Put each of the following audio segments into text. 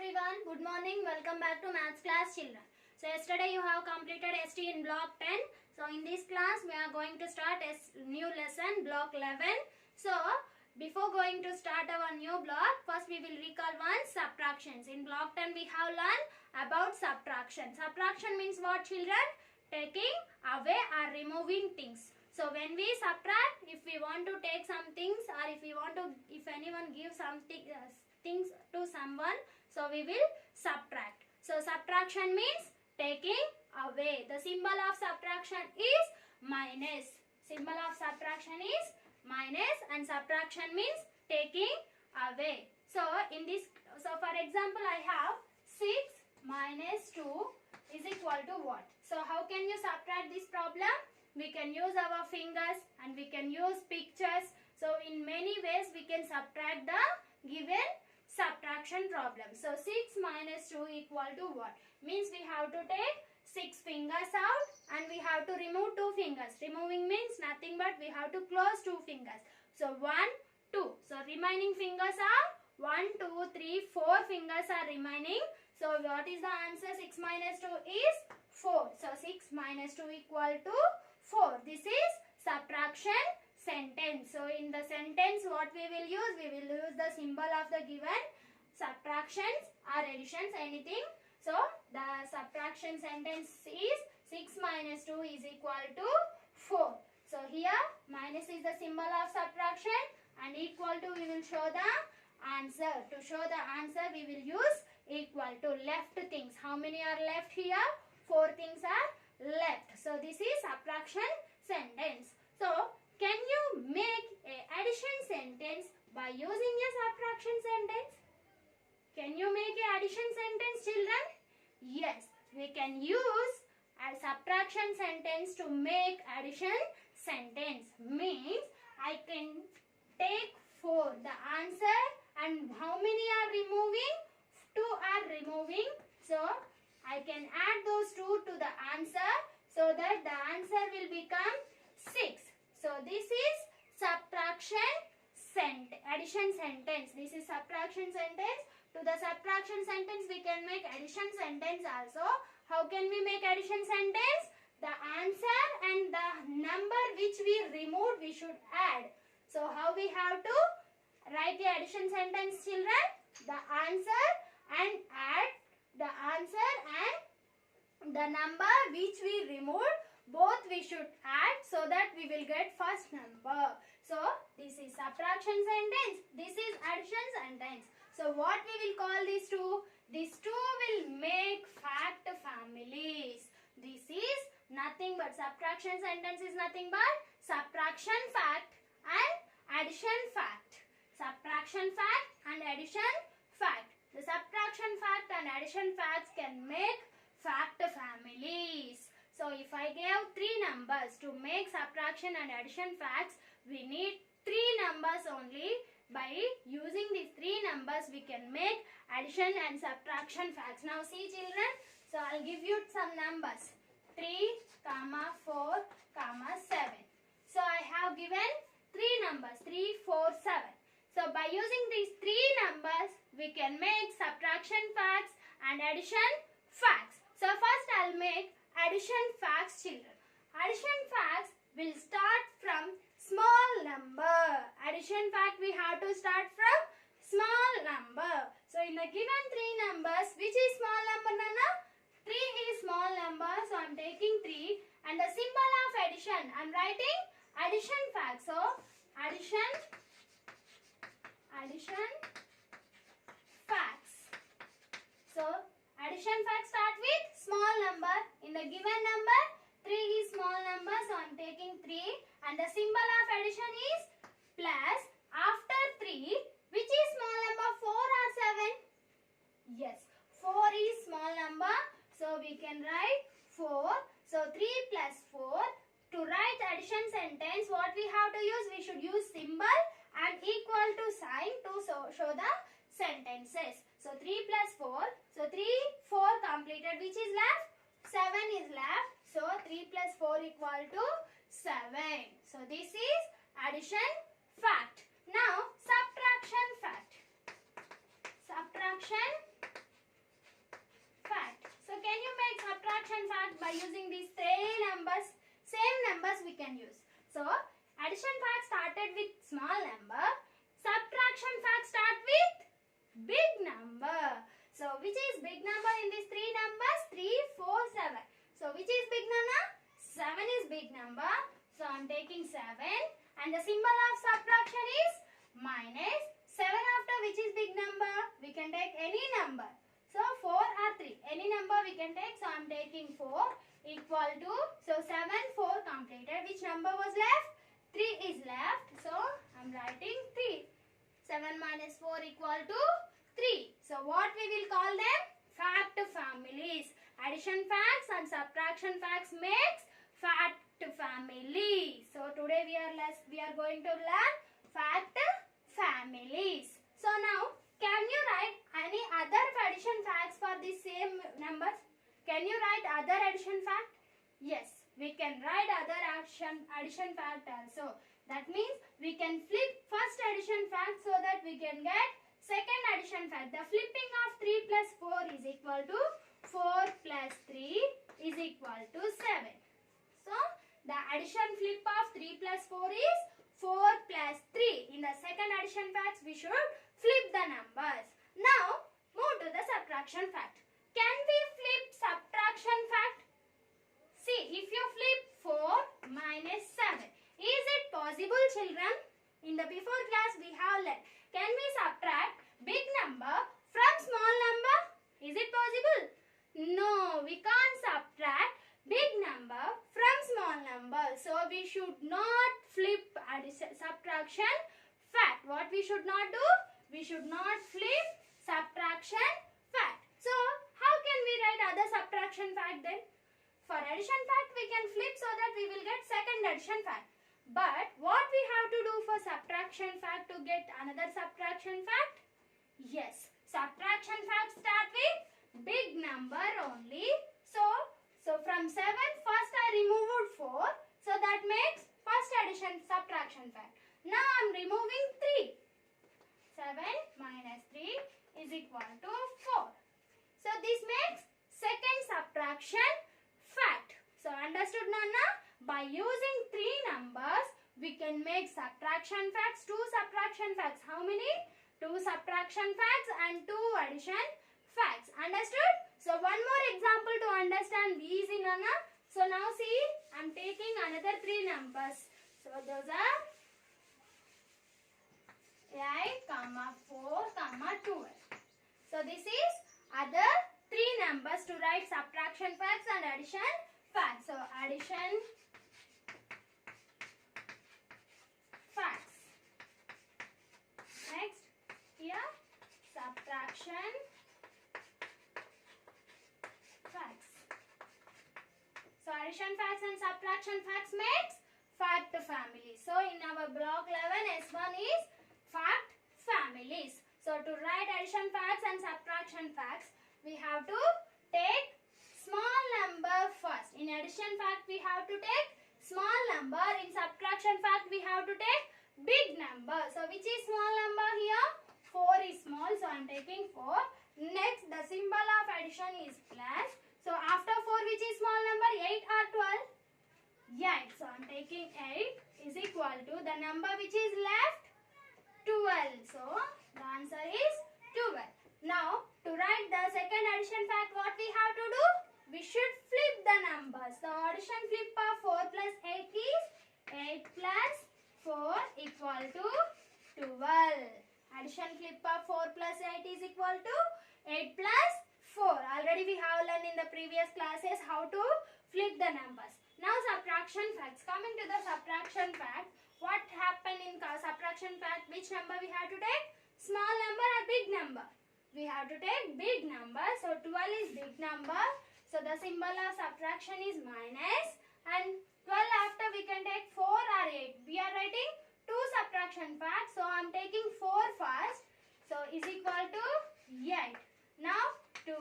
everyone, good morning. Welcome back to maths class children. So yesterday you have completed ST in block 10. So in this class we are going to start a new lesson, block 11. So before going to start our new block, first we will recall one subtractions. In block 10 we have learned about subtraction. Subtraction means what, children? Taking away or removing things. So when we subtract, if we want to take some things, or if anyone gives something things to someone, so we will subtract. So subtraction means taking away. The symbol of subtraction is minus. Symbol of subtraction is minus, and subtraction means taking away. So for example, I have 6 minus 2 is equal to what? So how can you subtract this problem? We can use our fingers and we can use pictures. So in many ways we can subtract the given subtraction problem. So 6 minus 2 equal to what? Means we have to take 6 fingers out and we have to remove 2 fingers. Removing means nothing but we have to close 2 fingers. So 1, 2. So remaining fingers are 1, 2, 3, 4 fingers are remaining. So what is the answer? 6 minus 2 is 4. So 6 minus 2 equal to 4. This is subtraction sentence. So in the sentence what we will use? We will use the symbol of the given subtractions or additions, anything. So the subtraction sentence is 6 minus 2 is equal to 4. So here minus is the symbol of subtraction and equal to we will show the answer. To show the answer we will use equal to. Left things. How many are left here? 4 things are left. So this is subtraction sentence. So can you make a addition sentence by using a subtraction sentence? Can you make a addition sentence, children? Yes, we can use a subtraction sentence to make addition sentence. Means I can take 4 the answer, and how many are removing? 2 are removing. So I can add those 2 to the answer so that the answer will become 6. So this is addition sentence. This is subtraction sentence. To the subtraction sentence we can make addition sentence also. How can we make addition sentence? The answer and the number which we removed we should add. So how we have to write the addition sentence, children? The answer and add the answer and the number which we removed, both we should add so that we will get first number. So this is subtraction sentence, this is addition sentence. So what we will call these two? These two will make fact families. This is nothing but subtraction sentence is nothing but subtraction fact and addition fact. Subtraction fact and addition fact. The subtraction fact and addition facts can make fact families. So if I gave 3 numbers to make subtraction and addition facts, we need 3 numbers only. By using these 3 numbers we can make addition and subtraction facts. Now see, children, so I'll give you some numbers. 3, 4, 7. So I have given 3 numbers, 3, 4, 7. So by using these 3 numbers we can make subtraction facts and addition facts. So first I'll make addition facts, children. Addition facts will start from small number. Addition fact we have to start from small number. So in the given 3 numbers, which is small number, Nana? 3 is small number, so I'm taking 3. And the symbol of addition, I'm writing addition fact. So addition facts. So addition facts start with small number. In the given number, 3 is small number, so I'm taking 3. And the symbol of addition is plus. After 3, which is small number, 4 or 7? Yes, 4 is small number, so we can write 4. So 3 plus 4. To write addition sentence, what we have to use? We should use symbol and equal to sign to show the sentences. So 3 plus 4. So 3, 4 completed. Which is left? 7 is left. So 3 plus 4 equal to 7. So this is addition fact. Now subtraction fact. Subtraction by using these three numbers, same numbers we can use. So addition fact started with small number, subtraction fact start with big number. So which is big number in these three numbers? 3, 4, 7. So which is big number? 7 is big number. So I am taking 7 and the symbol of subtraction is minus. 7 after which is big number? We can take any number. So 4 or 3. Any number we can take. So I am taking 4 equal to. So 7, 4 completed. Which number was left? 3 is left. So I am writing 3. 7 minus 4 equal to 3. So what we will call them? Fact families. Addition facts and subtraction facts makes fact family. So today we are going to learn fact families. So now can you write any other addition facts for the same numbers? Can you write other addition fact? Yes, we can write other addition fact also. That means we can flip first addition fact so that we can get second addition fact. The flipping of 3 plus 4 is equal to 4 plus 3 is equal to 7. So the addition flip of 3 plus 4 is 4 plus 3. In the second addition facts we should flip the numbers. Now move to the subtraction fact. Can we flip subtraction fact? See, if you flip 4 minus 7, is it possible, children? In the before class we have learned. Can we subtract big number from small number? Is it possible? No, we can't subtract big number from small number. So we should not flip subtraction fact. What we should not do? We should not flip subtraction fact. So how can we write other subtraction fact then? For addition fact we can flip so that we will get second addition fact. But what we have to do for subtraction fact to get another subtraction fact? Yes, subtraction fact start with big number only. So from 7 first I removed 4. So that makes first addition subtraction fact. Now I am removing 3. 7 minus 3 is equal to 4. So this makes second subtraction fact. So understood, Nana? By using 3 numbers we can make subtraction facts, 2 subtraction facts. How many? 2 subtraction facts and 2 addition facts. Understood? So one more example to understand easy, Nana. So now see, I am taking another 3 numbers. So those are 8, 4, 12. So this is other 3 numbers to write subtraction facts and addition facts. So addition facts. Next here subtraction facts. So addition facts and subtraction facts makes fact family. So in our block 11 S1 is fact families. So to write addition facts and subtraction facts we have to take small number first. In addition fact we have to take small number. In subtraction fact we have to take big number. So which is small number here? 4 is small. So I am taking 4. Next the symbol of addition is plus. So after 4 which is small number? 8 or 12? 8. So I am taking 8 is equal to the number which is left? 12. So the answer is 12. Now to write the second addition fact what we have to do? We should flip the numbers. So addition flip of 4 plus 8 is 8 plus 4 equal to 12. Addition flip of 4 plus 8 is equal to 8 plus 4. Already we have learned in the previous classes how to flip the numbers. Now subtraction facts. Coming to the subtraction fact, what happened in subtraction fact? Which number we have to take? Small number or big number? We have to take big number. So 12 is big number. So the symbol of subtraction is minus. And 12 after we can take 4 or 8. We are writing 2 subtraction facts. So I am taking 4 first. So is equal to 8. Now 12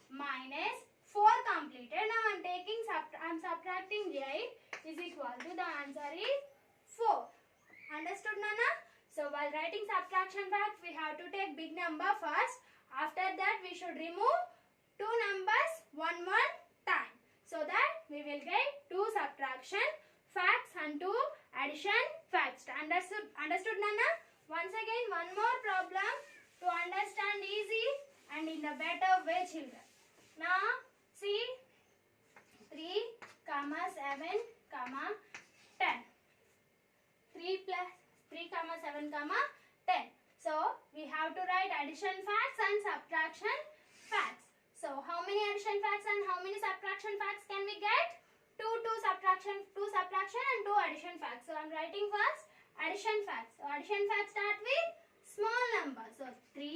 minus 4 completed. Now I am subtracting 8 is equal to the answer is 4. Understood, Nana? So while writing subtraction fact we have to take big number first. After that we should remove 2 numbers one time. So so that we will get 2 subtraction facts and 2 addition facts. Understood Nana? Once again, one more problem to understand easy and in a better way, children. Now see 3, 7, 10. 3 plus 3, 7, 10. So we have to write addition facts and subtraction facts. So how many addition facts and how many subtraction facts can we get? 2 subtraction and 2 addition facts. So I am writing first addition facts. So addition facts start with small number. So 3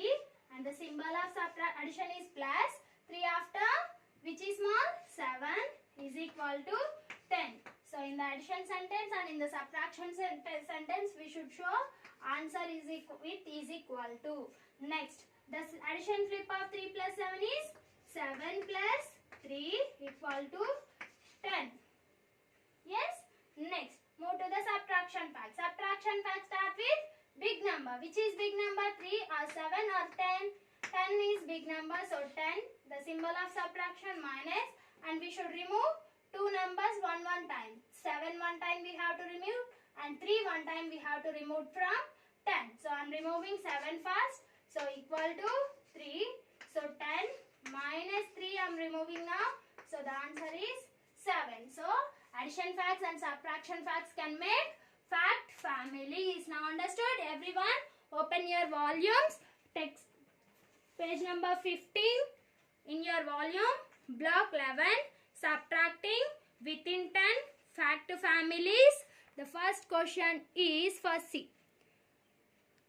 and the symbol of addition is plus. 3 after which is small? 7 is equal to 10. So in the addition sentence and in the subtraction sentence we should show answer is equal to. Next, the addition flip of 3 plus 7 is 7 plus 3 equal to 10. Yes. Next, move to the subtraction fact. Subtraction fact start with big number. Which is big number? 3 or 7 or 10? 10 is big number. So 10. The symbol of subtraction minus, and we should remove 2 numbers one time. 7 one time we have to remove and 3 one time we have to remove from 10. So I am removing 7 first. So equal to 3. So 10 minus 3 I am removing now. So the answer is 7. So addition facts and subtraction facts can make fact families. Now understood everyone? Open your volumes. Text page number 15 in your volume. Block 11. Subtracting within 10 fact families. The first question is for C.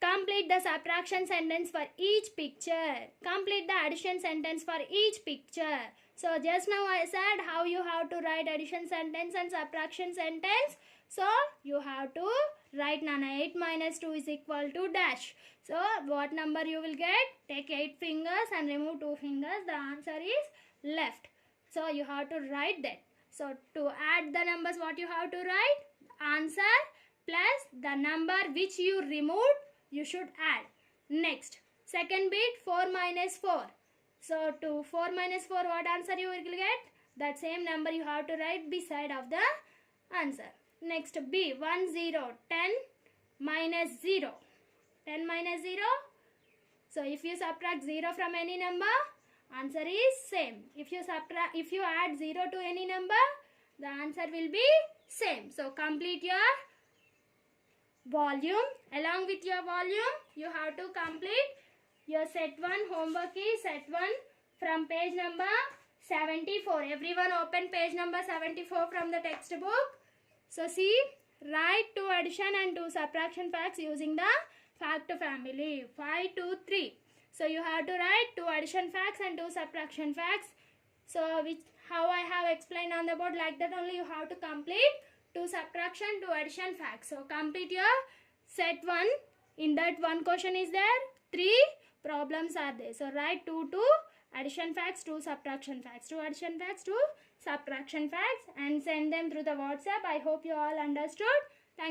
Complete the subtraction sentence for each picture. Complete the addition sentence for each picture. So just now I said how you have to write addition sentence and subtraction sentence. So you have to write Nana 8 minus 2 is equal to dash. So what number you will get? Take 8 fingers and remove 2 fingers. The answer is left. So you have to write that. So to add the numbers, what you have to write? Answer plus the number which you removed, you should add. Next, second bit 4 minus 4. So to 4 minus 4, what answer you will get? That same number you have to write beside of the answer. Next B, 1, 0, 10 minus 0. 10 minus 0. So if you subtract 0 from any number, answer is same. If you add 0 to any number, the answer will be same. So complete your volume. Along with your volume, you have to complete your set 1. Homework is set 1 from page number 74. Everyone open page number 74 from the textbook. So see, write 2 addition and 2 subtraction facts using the fact family. 5, 2, 3. So you have to write 2 addition facts and 2 subtraction facts. So how I have explained on the board, like that only you have to complete 2 subtraction, 2 addition facts. So complete your set 1. In that one question is there, 3 problems are there. So write 2 addition facts, 2 subtraction facts, 2 addition facts, 2 subtraction facts, and send them through the WhatsApp. I hope you all understood.